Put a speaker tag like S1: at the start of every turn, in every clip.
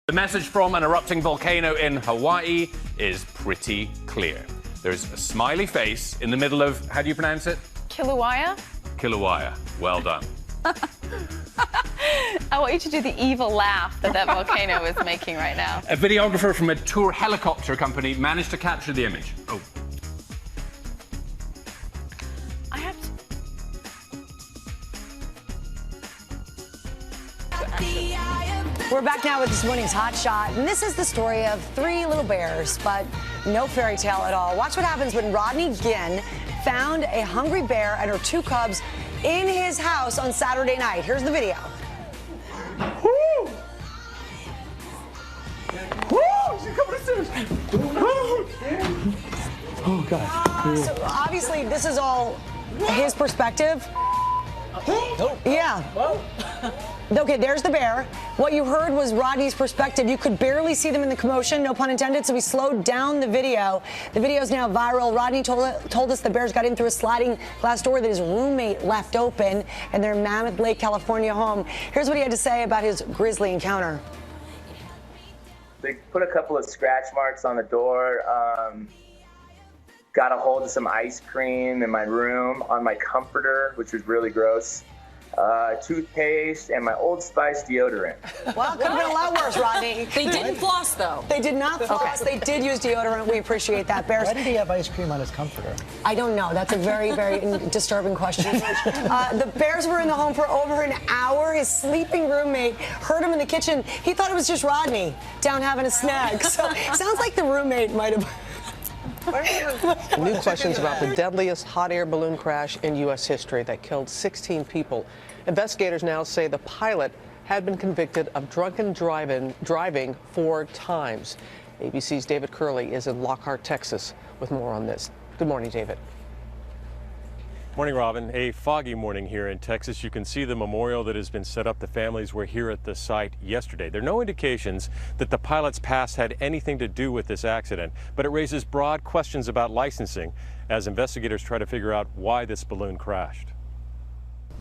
S1: The message from an erupting volcano in Hawaii is pretty clear. There's a smiley face in the middle of, how do you pronounce it?
S2: Kilauea?
S1: Kilauea. Well done.
S2: I want you to do the evil laugh that volcano is making right now.
S1: A videographer from a tour helicopter company managed to capture the image. Oh.
S2: I have to...
S3: We're back now with this morning's Hot Shot, and this is the story of three little bears, but no fairy tale at all. Watch what happens when Rodney Ginn found a hungry bear and her two cubs in his house on Saturday night. Here's the video.
S1: Woo! Woo! She's coming upstairs. Oh, God.
S3: So obviously, this is all his perspective. Yeah. Okay, there's the bear. What you heard was Rodney's perspective. You could barely see them in the commotion, no pun intended, so we slowed down the video. The video is now viral. Rodney told us the bears got in through a sliding glass door that his roommate left open in their Mammoth Lake, California home. Here's what he had to say about his grisly encounter.
S4: They put a couple of scratch marks on the door. Got a hold of some ice cream in my room on my comforter, which was really gross. Toothpaste, and my Old Spice deodorant.
S3: Well, could have been a lot worse, Rodney.
S5: They didn't floss, though.
S3: They did not floss.
S5: Okay.
S3: They did use deodorant. We appreciate that. Bears.
S6: Why did he have ice cream on his comforter?
S3: I don't know. That's a very, very disturbing question. The bears were in the home for over an hour. His sleeping roommate heard him in the kitchen. He thought it was just Rodney down having a snack. So it sounds like the roommate might have...
S7: New questions about the deadliest hot air balloon crash in U.S. history that killed 16 people. Investigators now say the pilot had been convicted of drunken driving 4 times. ABC's David Curley is in Lockhart, Texas, with more on this. Good morning, David.
S8: Morning, Robin. A foggy morning here in Texas. You can see the memorial that has been set up. The families were here at the site yesterday. There are no indications that the pilot's past had anything to do with this accident, but it raises broad questions about licensing as investigators try to figure out why this balloon crashed.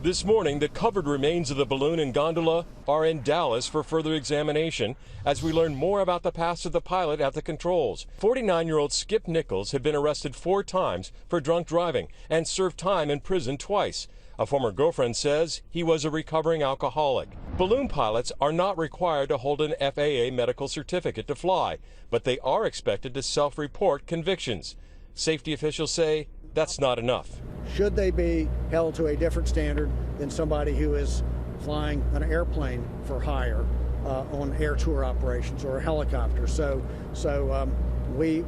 S8: This morning, the covered remains of the balloon and gondola are in Dallas for further examination as we learn more about the past of the pilot at the controls. 49-year-old Skip Nichols had been arrested 4 times for drunk driving and served time in prison twice. A former girlfriend says he was a recovering alcoholic. Balloon pilots are not required to hold an FAA medical certificate to fly, but they are expected to self-report convictions. Safety officials say that's not enough.
S6: Should they be held to a different standard than somebody who is flying an airplane for hire on air tour operations or a helicopter? So we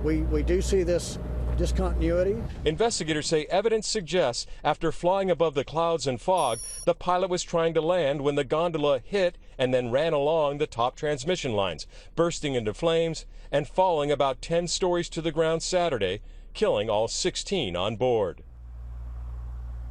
S6: do see this discontinuity.
S8: Investigators say evidence suggests after flying above the clouds and fog, the pilot was trying to land when the gondola hit and then ran along the top transmission lines, bursting into flames and falling about 10 stories to the ground Saturday, killing all 16 on board.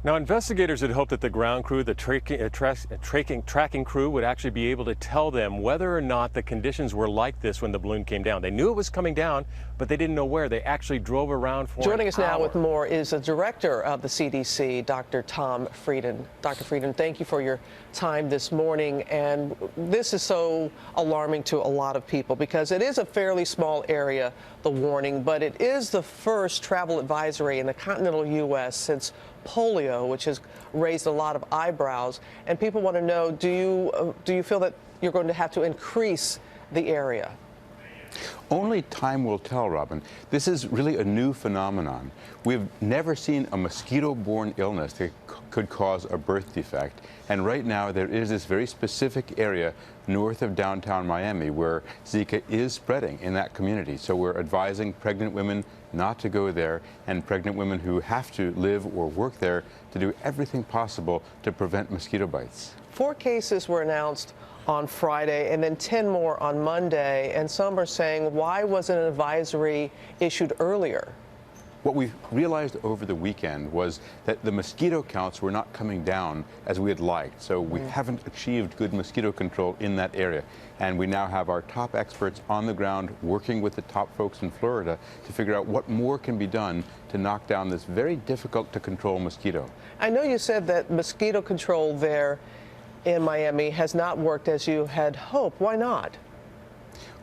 S8: Now, investigators had hoped that the ground crew, the tracking crew, would actually be able to tell them whether or not the conditions were like this when the balloon came down. They knew it was coming down, but they didn't know where. They actually drove around for
S7: Joining
S8: an
S7: us now
S8: hour.
S7: with more is the director of the CDC, Dr. Tom Frieden. Dr. Frieden, thank you for your time this morning. And this is so alarming to a lot of people because it is a fairly small area, the warning, but it is the first travel advisory in the continental U.S. since polio, which has raised a lot of eyebrows, and people want to know, do you feel that you're going to have to increase the area?
S9: Only time will tell, Robin. This is really a new phenomenon. We've never seen a mosquito-borne illness that could cause a birth defect. And right now, there is this very specific area north of downtown Miami where Zika is spreading in that community. So we're advising pregnant women not to go there, and pregnant women who have to live or work there to do everything possible to prevent mosquito bites.
S7: 4 cases were announced on Friday and then 10 more on Monday, and some are saying, why wasn't an advisory issued earlier?
S9: What we realized over the weekend was that the mosquito counts were not coming down as we had liked, so we haven't achieved good mosquito control in that area. And we now have our top experts on the ground working with the top folks in Florida to figure out what more can be done to knock down this very difficult to control mosquito.
S7: I know you said that mosquito control there in Miami has not worked as you had hoped. Why not?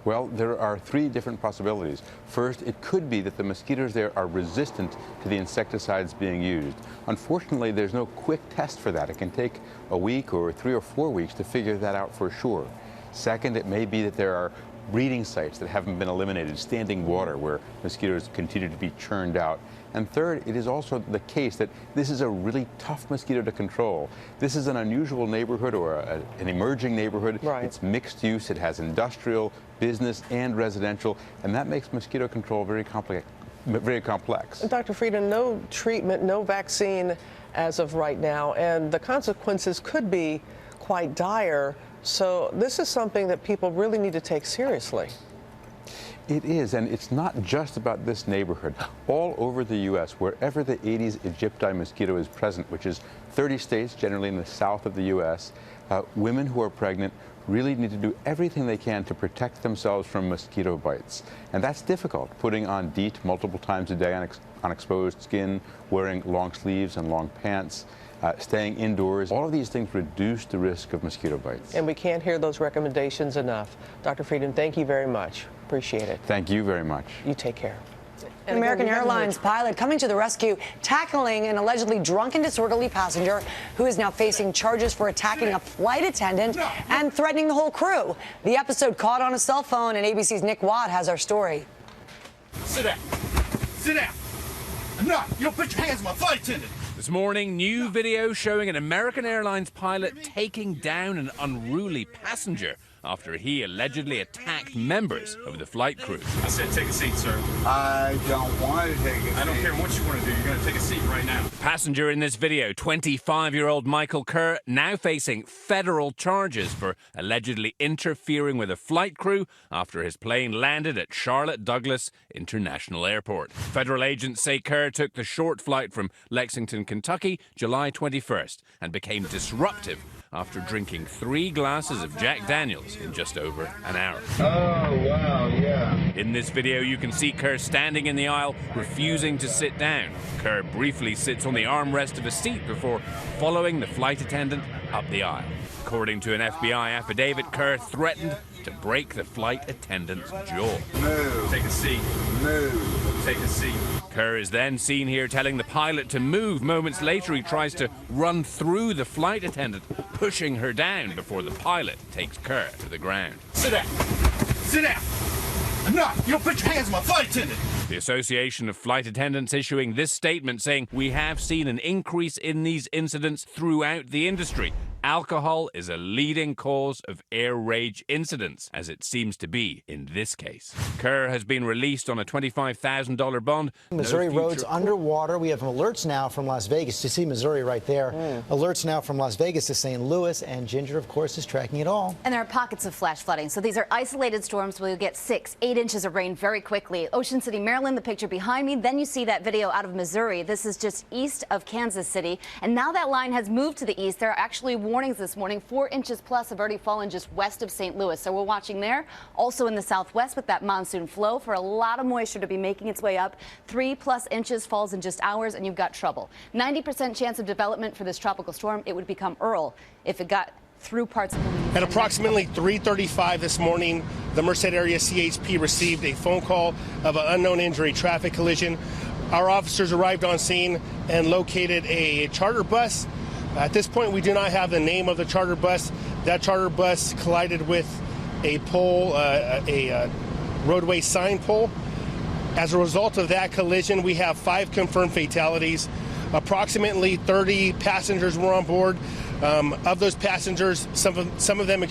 S9: Well, there are three different possibilities. First, it could be that the mosquitoes there are resistant to the insecticides being used. Unfortunately, there's no quick test for that. It can take a week or 3 or 4 weeks to figure that out for sure. Second, it may be that there are breeding sites that haven't been eliminated, standing water where mosquitoes continue to be churned out. And third, it is also the case that this is a really tough mosquito to control. This is an unusual neighborhood or an emerging neighborhood.
S7: Right.
S9: It's mixed use, it has industrial, business, and residential, and that makes mosquito control very complex.
S7: Dr. Frieden, no treatment, no vaccine as of right now, and the consequences could be quite dire. So this is something that people really need to take seriously.
S9: It is, and it's not just about this neighborhood. All over the U.S., wherever the Aedes aegypti mosquito is present, which is 30 states, generally in the south of the U.S., women who are pregnant really need to do everything they can to protect themselves from mosquito bites. And that's difficult, putting on DEET multiple times a day on exposed skin, wearing long sleeves and long pants, staying indoors. All of these things reduce the risk of mosquito bites.
S7: And we can't hear those recommendations enough. Dr. Frieden, thank you very much. Appreciate it.
S9: Thank you very much.
S7: You take care.
S3: An American Airlines pilot coming to the rescue, tackling an allegedly drunk and disorderly passenger who is now facing charges for attacking a flight attendant and threatening the whole crew. The episode caught on a cell phone, and ABC's Nick Watt has our story.
S5: Sit down. Sit down. Enough. You don't put your hands on my flight attendant.
S1: This morning, new video showing an American Airlines pilot taking down an unruly passenger after he allegedly attacked members of the flight crew.
S5: I said take a seat, sir.
S10: I don't want to take a seat.
S5: I don't care what you want to do. You're going to take a seat right now.
S1: The passenger in this video, 25-year-old Michael Kerr, now facing federal charges for allegedly interfering with a flight crew after his plane landed at Charlotte Douglas International Airport. Federal agents say Kerr took the short flight from Lexington, Kentucky, July 21st, and became disruptive after drinking 3 glasses of Jack Daniels in just over an hour.
S10: Oh, wow, yeah.
S1: In this video, you can see Kerr standing in the aisle, refusing to sit down. Kerr briefly sits on the armrest of a seat before following the flight attendant up the aisle. According to an FBI affidavit, Kerr threatened to break the flight attendant's jaw.
S10: Move.
S5: Take a seat.
S10: Move.
S5: Take a seat.
S1: Kerr is then seen here telling the pilot to move. Moments later, he tries to run through the flight attendant, pushing her down before the pilot takes Kerr to the ground.
S5: Sit down. Sit down. Enough. You don't put your hands on my flight attendant.
S1: The Association of Flight Attendants issuing this statement saying, "We have seen an increase in these incidents throughout the industry. Alcohol is a leading cause of air rage incidents, as it seems to be in this case." Kerr has been released on a $25,000 bond.
S11: Missouri roads underwater. We have alerts now from Las Vegas. You see Missouri right there. Alerts now from Las Vegas to St. Louis, and Ginger, of course, is tracking it all.
S12: And there are pockets of flash flooding. So these are isolated storms where you'll get 6, 8 inches of rain very quickly. Ocean City, Maryland, the picture behind me. Then you see that video out of Missouri. This is just east of Kansas City. And now that line has moved to the east. There are actually warnings this morning. 4 inches plus have already fallen just west of St. Louis. So we're watching there. Also in the southwest with that monsoon flow for a lot of moisture to be making its way up. 3+ inches falls in just hours and you've got trouble. 90% chance of development for this tropical storm. It would become Earl if it got through parts of the
S13: At approximately 3:35 this morning, the Merced area CHP received a phone call of an unknown injury traffic collision. Our officers arrived on scene and located a charter bus. At this point, we do not have the name of the charter bus. That charter bus collided with a pole, a roadway sign pole. As a result of that collision, we have 5 confirmed fatalities. Approximately 30 passengers were on board. Of those passengers, some of them,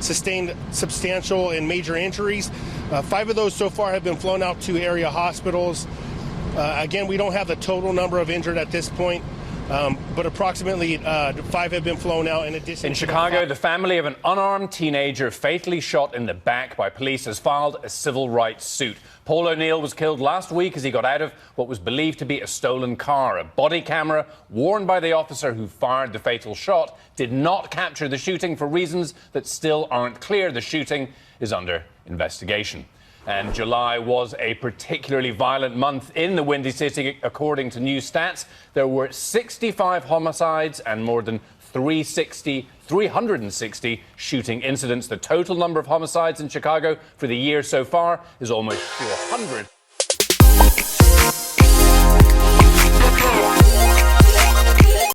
S13: sustained substantial and major injuries. 5 of those so far have been flown out to area hospitals. Again, we don't have the total number of injured at this point. But approximately 5 have been flown out in addition.
S1: In Chicago, the family of an unarmed teenager fatally shot in the back by police has filed a civil rights suit. Paul O'Neill was killed last week as he got out of what was believed to be a stolen car. A body camera worn by the officer who fired the fatal shot did not capture the shooting for reasons that still aren't clear. The shooting is under investigation. And July was a particularly violent month in the Windy City, according to new stats. There were 65 homicides and more than 360 shooting incidents. The total number of homicides in Chicago for the year so far is almost 400.